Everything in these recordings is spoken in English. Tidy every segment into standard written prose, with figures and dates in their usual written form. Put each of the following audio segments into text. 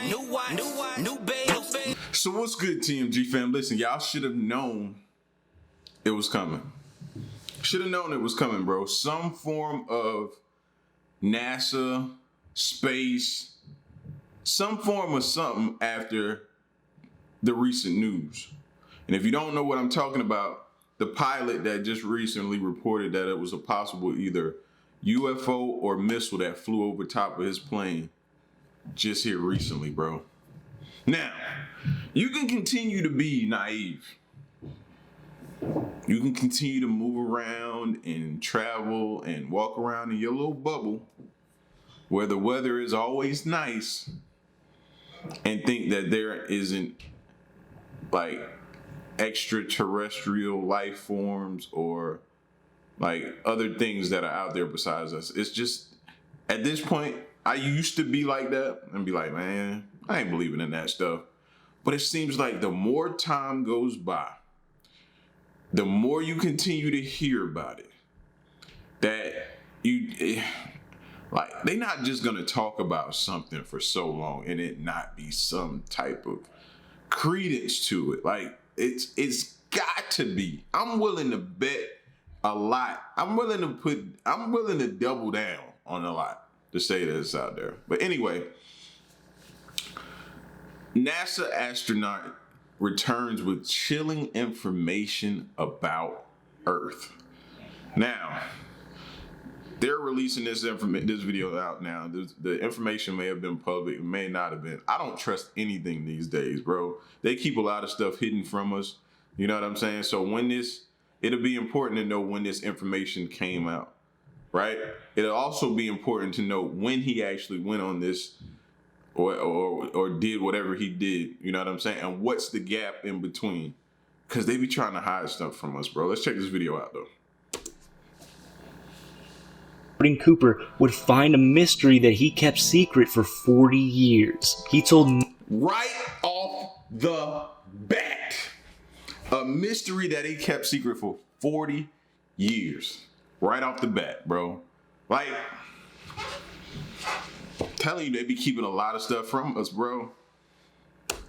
new watch, new babe. So what's good, TMG fam? Listen, y'all should have known it was coming. Should have known it was coming, bro. Some form of NASA, space, some form of something after the recent news. And if you don't know what I'm talking about, the pilot that just recently reported that it was a possible either UFO or missile that flew over top of his plane just here recently, bro. Now, you can continue to be naive. You can continue to move around and travel and walk around in your little bubble where the weather is always nice and think that there isn't like extraterrestrial life forms or like other things that are out there besides us. It's just, at this point, I used to be like that and be like, man, I ain't believing in that stuff. But it seems like the more time goes by, the more you continue to hear about it, that like, they're not just gonna talk about something for so long and it not be some type of credence to it. Like, it's got to be. I'm willing to bet a lot. I'm willing to double down on a lot to say that it's out there. But anyway, NASA astronaut returns with chilling information about Earth. Now, they're releasing this video out now. The information may have been public, it may not have been. I don't trust anything these days, bro. They keep a lot of stuff hidden from us. You know what I'm saying? So it'll be important to know when this information came out, right? It'll also be important to know when he actually went on this or did whatever he did. You know what I'm saying? And what's the gap in between? Because they be trying to hide stuff from us, bro. Let's check this video out, though. Gordon Cooper would find a mystery that he kept secret for 40 years. He told right off the bat, a mystery that he kept secret for 40 years. Right off the bat, bro. Like, I'm telling you, they be keeping a lot of stuff from us, bro.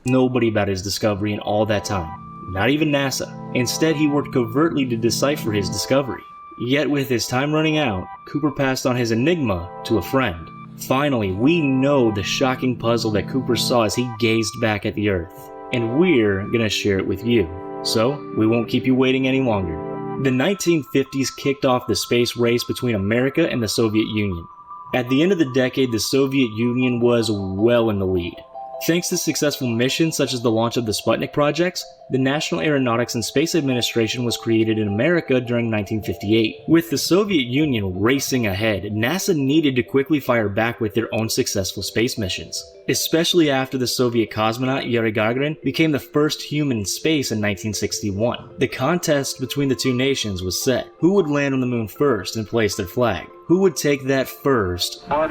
nobody about his discovery in all that time, not even NASA. Instead, he worked covertly to decipher his discovery. Yet with his time running out, Cooper passed on his enigma to a friend. Finally, we know the shocking puzzle that Cooper saw as he gazed back at the Earth, and we're gonna share it with you. So, we won't keep you waiting any longer. The 1950s kicked off the space race between America and the Soviet Union. At the end of the decade, the Soviet Union was well in the lead. Thanks to successful missions such as the launch of the Sputnik projects, the National Aeronautics and Space Administration was created in America during 1958. With the Soviet Union racing ahead, NASA needed to quickly fire back with their own successful space missions, especially after the Soviet cosmonaut Yuri Gagarin became the first human in space in 1961. The contest between the two nations was set. Who would land on the moon first and place their flag? Who would take that first? One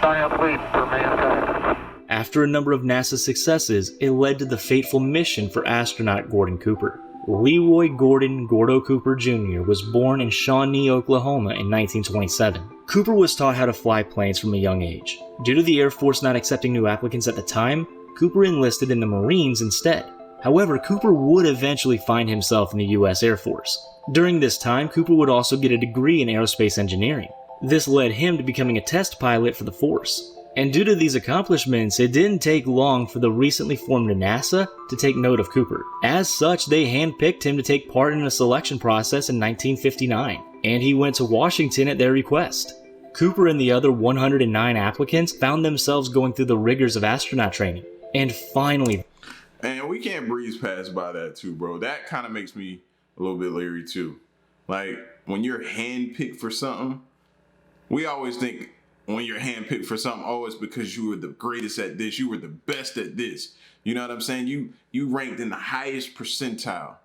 giant leap for mankind. After a number of NASA successes, it led to the fateful mission for astronaut Gordon Cooper. Leroy Gordon Gordo Cooper Jr. was born in Shawnee, Oklahoma in 1927. Cooper was taught how to fly planes from a young age. Due to the Air Force not accepting new applicants at the time, Cooper enlisted in the Marines instead. However, Cooper would eventually find himself in the US Air Force. During this time, Cooper would also get a degree in aerospace engineering. This led him to becoming a test pilot for the force. And due to these accomplishments, it didn't take long for the recently formed NASA to take note of Cooper. As such, they handpicked him to take part in a selection process in 1959, and he went to Washington at their request. Cooper and the other 109 applicants found themselves going through the rigors of astronaut training. And finally... And we can't breeze past by that too, bro. That kind of makes me a little bit leery too. Like, when you're handpicked for something, we always think... when you're handpicked for something, oh, it's because you were the greatest at this, you were the best at this. You know what I'm saying? You ranked in the highest percentile.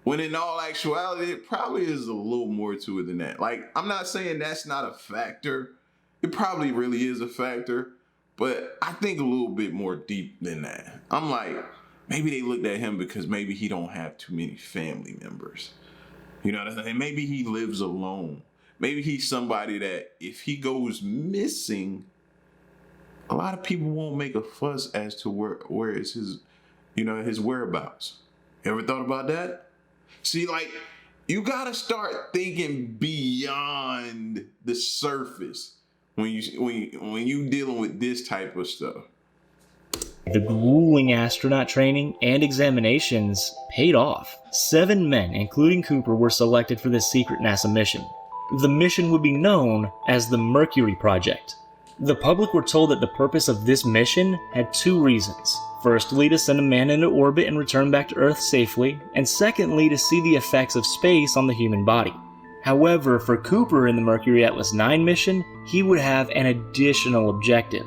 When in all actuality, it probably is a little more to it than that. Like, I'm not saying that's not a factor. It probably really is a factor, but I think a little bit more deep than that. I'm like, maybe they looked at him because maybe he don't have too many family members. You know what I'm saying? Maybe he lives alone. Maybe he's somebody that if he goes missing, a lot of people won't make a fuss as to where is his, his whereabouts. Ever thought about that? See, like, you gotta start thinking beyond the surface when you dealing with this type of stuff. The grueling astronaut training and examinations paid off. 7 men, including Cooper, were selected for this secret NASA mission. The mission would be known as the Mercury Project. The public were told that the purpose of this mission had 2 reasons. Firstly, to send a man into orbit and return back to Earth safely, and secondly, to see the effects of space on the human body. However, for Cooper in the Mercury Atlas 9 mission, he would have an additional objective,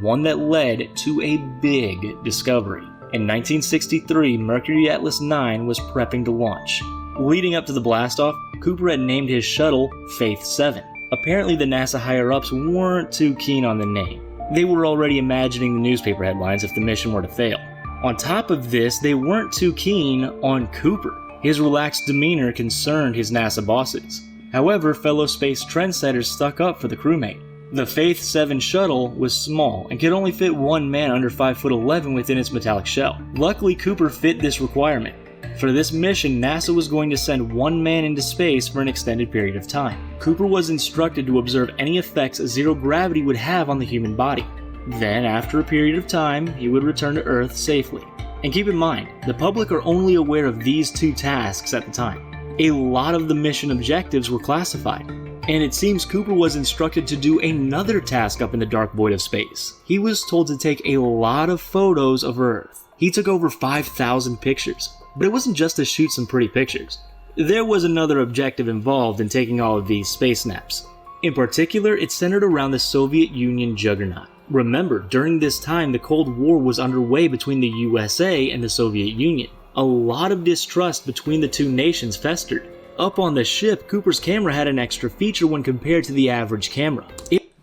one that led to a big discovery. In 1963, Mercury Atlas 9 was prepping to launch. Leading up to the blastoff, Cooper had named his shuttle Faith 7. Apparently, the NASA higher-ups weren't too keen on the name. They were already imagining the newspaper headlines if the mission were to fail. On top of this, they weren't too keen on Cooper. His relaxed demeanor concerned his NASA bosses. However, fellow space trendsetters stuck up for the crewmate. The Faith 7 shuttle was small and could only fit 1 man under 5'11" within its metallic shell. Luckily, Cooper fit this requirement. For this mission, NASA was going to send 1 man into space for an extended period of time. Cooper was instructed to observe any effects zero gravity would have on the human body. Then, after a period of time, he would return to Earth safely. And keep in mind, the public are only aware of these 2 tasks at the time. A lot of the mission objectives were classified, and it seems Cooper was instructed to do another task up in the dark void of space. He was told to take a lot of photos of Earth. He took over 5,000 pictures. But it wasn't just to shoot some pretty pictures. There was another objective involved in taking all of these space snaps. In particular, it centered around the Soviet Union juggernaut. Remember, during this time, the Cold War was underway between the USA and the Soviet Union. A lot of distrust between the 2 nations festered. Up on the ship, Cooper's camera had an extra feature when compared to the average camera.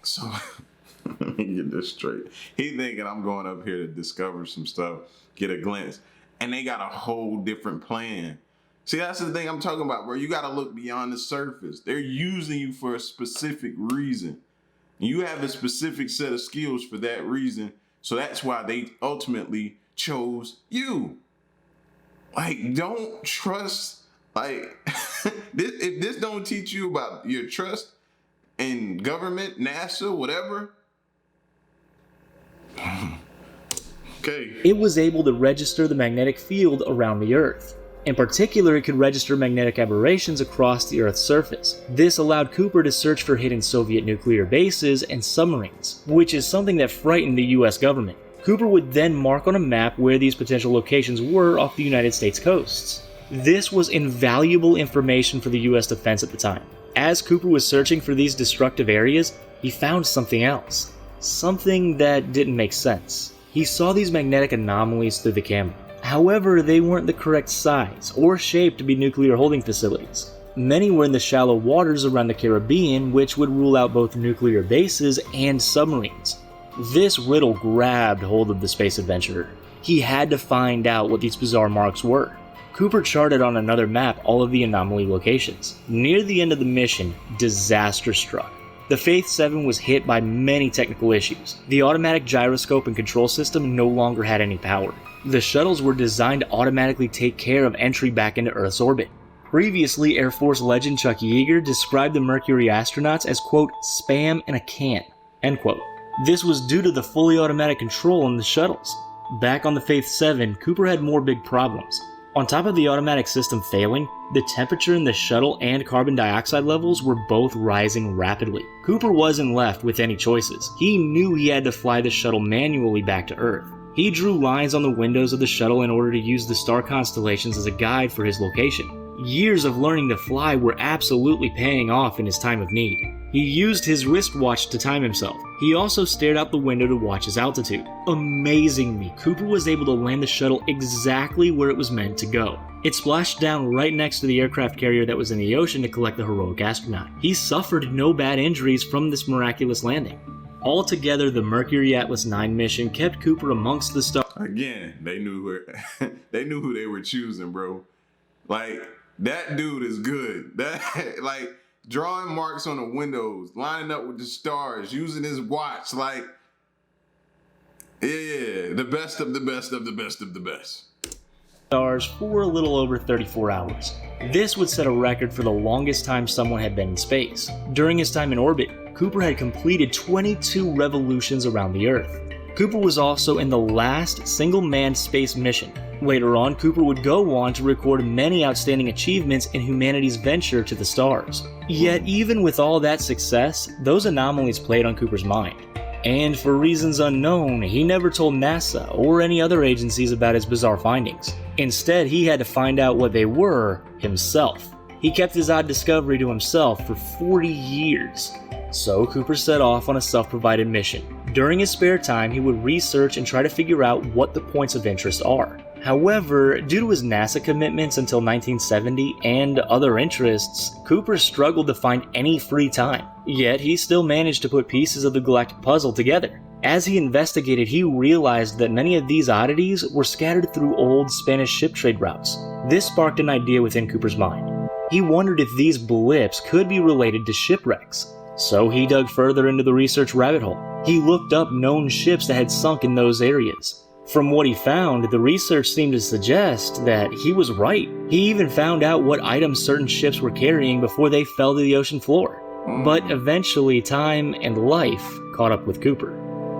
So, let me get this straight. He thinking I'm going up here to discover some stuff, get a glimpse. And they got a whole different plan. See, that's the thing I'm talking about, bro. You got to look beyond the surface. They're using you for a specific reason. You have a specific set of skills for that reason. So that's why they ultimately chose you. Like, don't trust, like, if this don't teach you about your trust in government, NASA, whatever. Okay. It was able to register the magnetic field around the Earth. In particular, it could register magnetic aberrations across the Earth's surface. This allowed Cooper to search for hidden Soviet nuclear bases and submarines, which is something that frightened the US government. Cooper would then mark on a map where these potential locations were off the United States coasts. This was invaluable information for the US defense at the time. As Cooper was searching for these destructive areas, he found something else. Something that didn't make sense. He saw these magnetic anomalies through the camera. However, they weren't the correct size or shape to be nuclear holding facilities. Many were in the shallow waters around the Caribbean, which would rule out both nuclear bases and submarines. This riddle grabbed hold of the space adventurer. He had to find out what these bizarre marks were. Cooper charted on another map all of the anomaly locations. Near the end of the mission, disaster struck. The Faith 7 was hit by many technical issues. The automatic gyroscope and control system no longer had any power. The shuttles were designed to automatically take care of entry back into Earth's orbit. Previously, Air Force legend Chuck Yeager described the Mercury astronauts as, quote, spam in a can, end quote. This was due to the fully automatic control in the shuttles. Back on the Faith 7, Cooper had more big problems. On top of the automatic system failing, the temperature in the shuttle and carbon dioxide levels were both rising rapidly. Cooper wasn't left with any choices. He knew he had to fly the shuttle manually back to Earth. He drew lines on the windows of the shuttle in order to use the star constellations as a guide for his location. Years of learning to fly were absolutely paying off in his time of need. He used his wristwatch to time himself. He also stared out the window to watch his altitude. Amazingly, Cooper was able to land the shuttle exactly where it was meant to go. It splashed down right next to the aircraft carrier that was in the ocean to collect the heroic astronaut. He suffered no bad injuries from this miraculous landing. Altogether, the Mercury Atlas 9 mission kept Cooper amongst the stars. Again, they knew who they were choosing, bro. Like, that dude is good. That, like, drawing marks on the windows, lining up with the stars, using his watch. Like, Yeah, the best of the best of the best of the best. Stars for a little over 34 hours. This would set a record for the longest time someone had been in space. During his time in orbit, Cooper had completed 22 revolutions around the Earth. Cooper was also in the last single-manned space mission. Later on, Cooper would go on to record many outstanding achievements in humanity's venture to the stars. Yet even with all that success, those anomalies played on Cooper's mind. And for reasons unknown, he never told NASA or any other agencies about his bizarre findings. Instead, he had to find out what they were himself. He kept his odd discovery to himself for 40 years. So Cooper set off on a self-provided mission. During his spare time, he would research and try to figure out what the points of interest are. However, due to his NASA commitments until 1970 and other interests, Cooper struggled to find any free time. Yet he still managed to put pieces of the galactic puzzle together. As he investigated, he realized that many of these oddities were scattered through old Spanish ship trade routes. This sparked an idea within Cooper's mind. He wondered if these blips could be related to shipwrecks. So he dug further into the research rabbit hole. He looked up known ships that had sunk in those areas. From what he found, the research seemed to suggest that he was right. He even found out what items certain ships were carrying before they fell to the ocean floor. But eventually, time and life caught up with Cooper.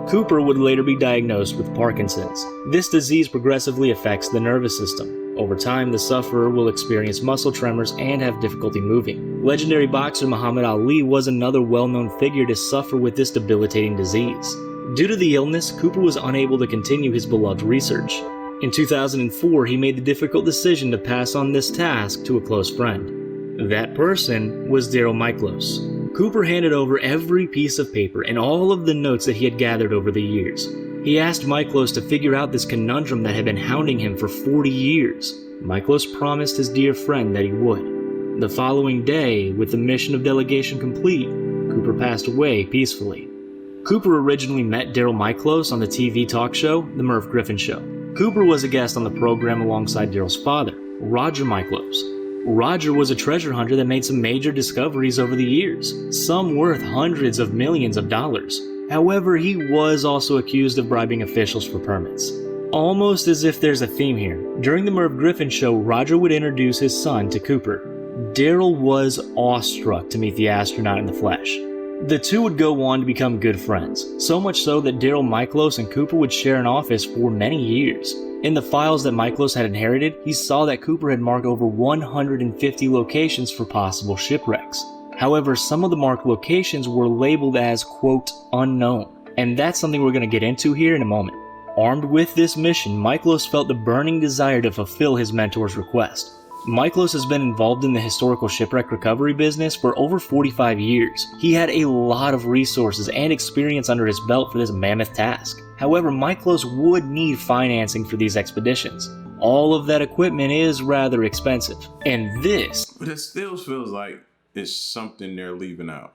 Cooper would later be diagnosed with Parkinson's. This disease progressively affects the nervous system. Over time, the sufferer will experience muscle tremors and have difficulty moving. Legendary boxer Muhammad Ali was another well-known figure to suffer with this debilitating disease. Due to the illness, Cooper was unable to continue his beloved research. In 2004, he made the difficult decision to pass on this task to a close friend. That person was Daryl Miklos. Cooper handed over every piece of paper and all of the notes that he had gathered over the years. He asked Miklos to figure out this conundrum that had been hounding him for 40 years. Miklos promised his dear friend that he would. The following day, with the mission of delegation complete, Cooper passed away peacefully. Cooper originally met Daryl Miklos on the TV talk show, The Merv Griffin Show. Cooper was a guest on the program alongside Daryl's father, Roger Miklos. Roger was a treasure hunter that made some major discoveries over the years, some worth hundreds of millions of dollars. However, he was also accused of bribing officials for permits. Almost as if there's a theme here, during the Merv Griffin Show, Roger would introduce his son to Cooper. Daryl was awestruck to meet the astronaut in the flesh. The two would go on to become good friends, so much so that Daryl Miklos and Cooper would share an office for many years. In the files that Miklos had inherited, he saw that Cooper had marked over 150 locations for possible shipwrecks. However, some of the marked locations were labeled as, quote, unknown. And that's something we're going to get into here in a moment. Armed with this mission, Miklos felt the burning desire to fulfill his mentor's request. Miklos has been involved in the historical shipwreck recovery business for over 45 years. He had a lot of resources and experience under his belt for this mammoth task. However, Miklos would need financing for these expeditions. All of that equipment is rather expensive. And this... But it still feels like it's something they're leaving out.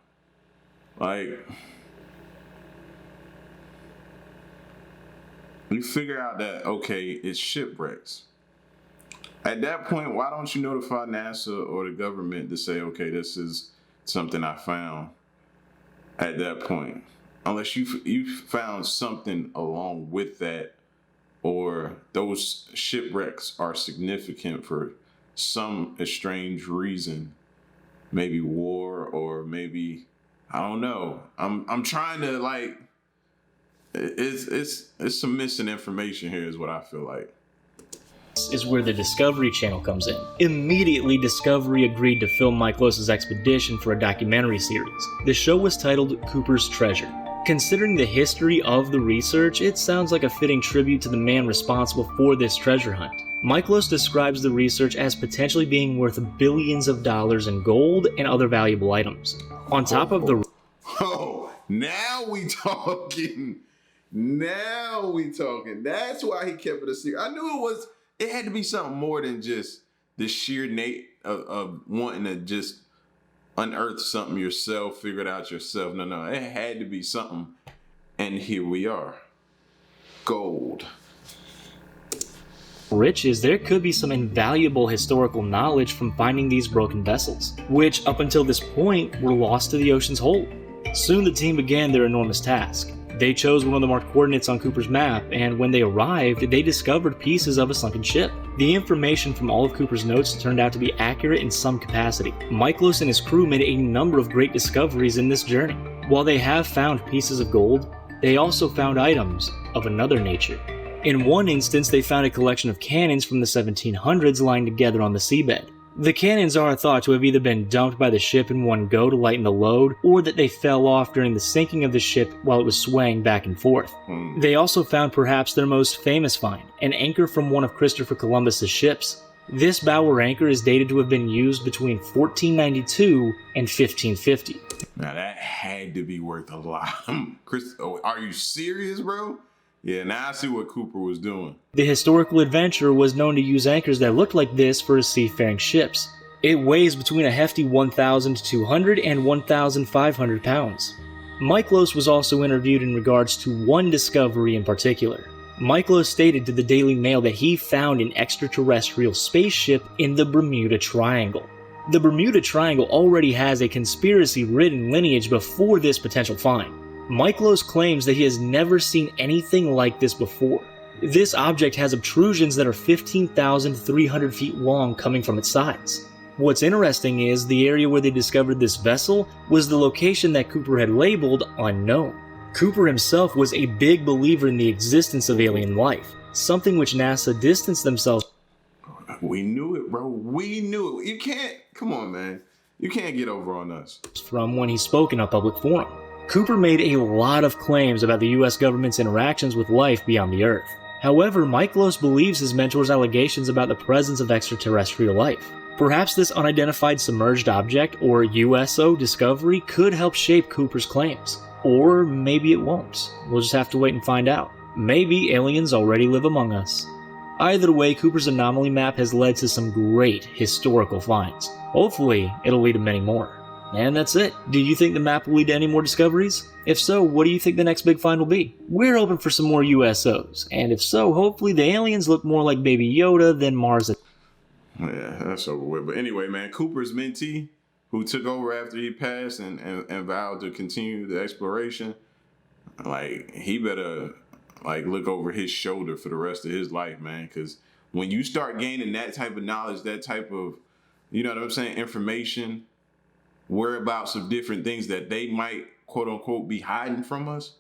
Like... you figure out that, okay, it's shipwrecks. At that point, why don't you notify NASA or the government to say, okay, this is something I found at that point? Unless you found something along with that, or those shipwrecks are significant for some strange reason, maybe war, or maybe, I don't know. I'm trying to, like, it's some missing information here is what I feel like. Is where the Discovery Channel comes in. Immediately, Discovery agreed to film Miklos' expedition for a documentary series. The show was titled Cooper's Treasure. Considering the history of the research, it sounds like a fitting tribute to the man responsible for this treasure hunt. Miklos describes the research as potentially being worth billions of dollars in gold and other valuable items. On top of the... Oh, now we talking. Now we talking. That's why he kept it a secret. I knew it had to be something more than just the sheer of wanting to just unearth something yourself, figure it out yourself. No, it had to be something. And here we are. Gold. Riches, there could be some invaluable historical knowledge from finding these broken vessels, which up until this point were lost to the ocean's hold. Soon the team began their enormous task. They chose one of the marked coordinates on Cooper's map, and when they arrived, they discovered pieces of a sunken ship. The information from all of Cooper's notes turned out to be accurate in some capacity. Miklos and his crew made a number of great discoveries in this journey. While they have found pieces of gold, they also found items of another nature. In one instance, they found a collection of cannons from the 1700s lying together on the seabed. The cannons are thought to have either been dumped by the ship in one go to lighten the load, or that they fell off during the sinking of the ship while it was swaying back and forth. They also found perhaps their most famous find, an anchor from one of Christopher Columbus's ships. This bower anchor is dated to have been used between 1492 and 1550. Now that had to be worth a lot. Chris, are you serious, bro? Yeah, now I see what Cooper was doing. The historical adventurer was known to use anchors that looked like this for his seafaring ships. It weighs between a hefty 1,200 and 1,500 pounds. Miklos was also interviewed in regards to one discovery in particular. Miklos stated to the Daily Mail that he found an extraterrestrial spaceship in the Bermuda Triangle. The Bermuda Triangle already has a conspiracy-ridden lineage before this potential find. Miklos claims that he has never seen anything like this before. This object has obtrusions that are 15,300 feet long coming from its sides. What's interesting is the area where they discovered this vessel was the location that Cooper had labeled unknown. Cooper himself was a big believer in the existence of alien life, something which NASA distanced themselves. We knew it, bro. We knew it. You can't, come on, man. You can't get over on us. From when he spoke in a public forum. Cooper made a lot of claims about the US government's interactions with life beyond the Earth. However, Miklos believes his mentor's allegations about the presence of extraterrestrial life. Perhaps this unidentified submerged object, or USO, discovery could help shape Cooper's claims. Or maybe it won't. We'll just have to wait and find out. Maybe aliens already live among us. Either way, Cooper's anomaly map has led to some great historical finds. Hopefully, it'll lead to many more. And that's it. Do you think the map will lead to any more discoveries? If so, what do you think the next big find will be? We're hoping for some more USOs, and if so, hopefully the aliens look more like Baby Yoda than Mars. Yeah, that's over with. But anyway, man, Cooper's mentee, who took over after he passed and vowed to continue the exploration, like, he better, like, look over his shoulder for the rest of his life, man, because when you start gaining that type of knowledge, that type of, you know what I'm saying, information, whereabouts of different things that they might, quote unquote, be hiding from us.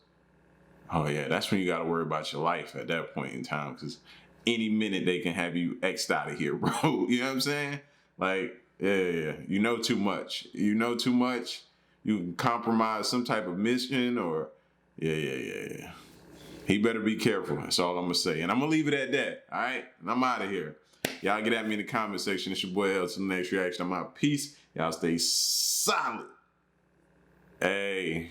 Oh yeah, that's when you got to worry about your life at that point in time, because any minute they can have you X'd out of here, bro. You know what I'm saying? Like, yeah, you know too much. You know too much. You can compromise some type of mission, or yeah. He better be careful. That's all I'm gonna say, and I'm gonna leave it at that. All right, and I'm out of here. Y'all get at me in the comment section. It's your boy L to the next reaction. I'm out. Peace. Y'all stay solid. Hey.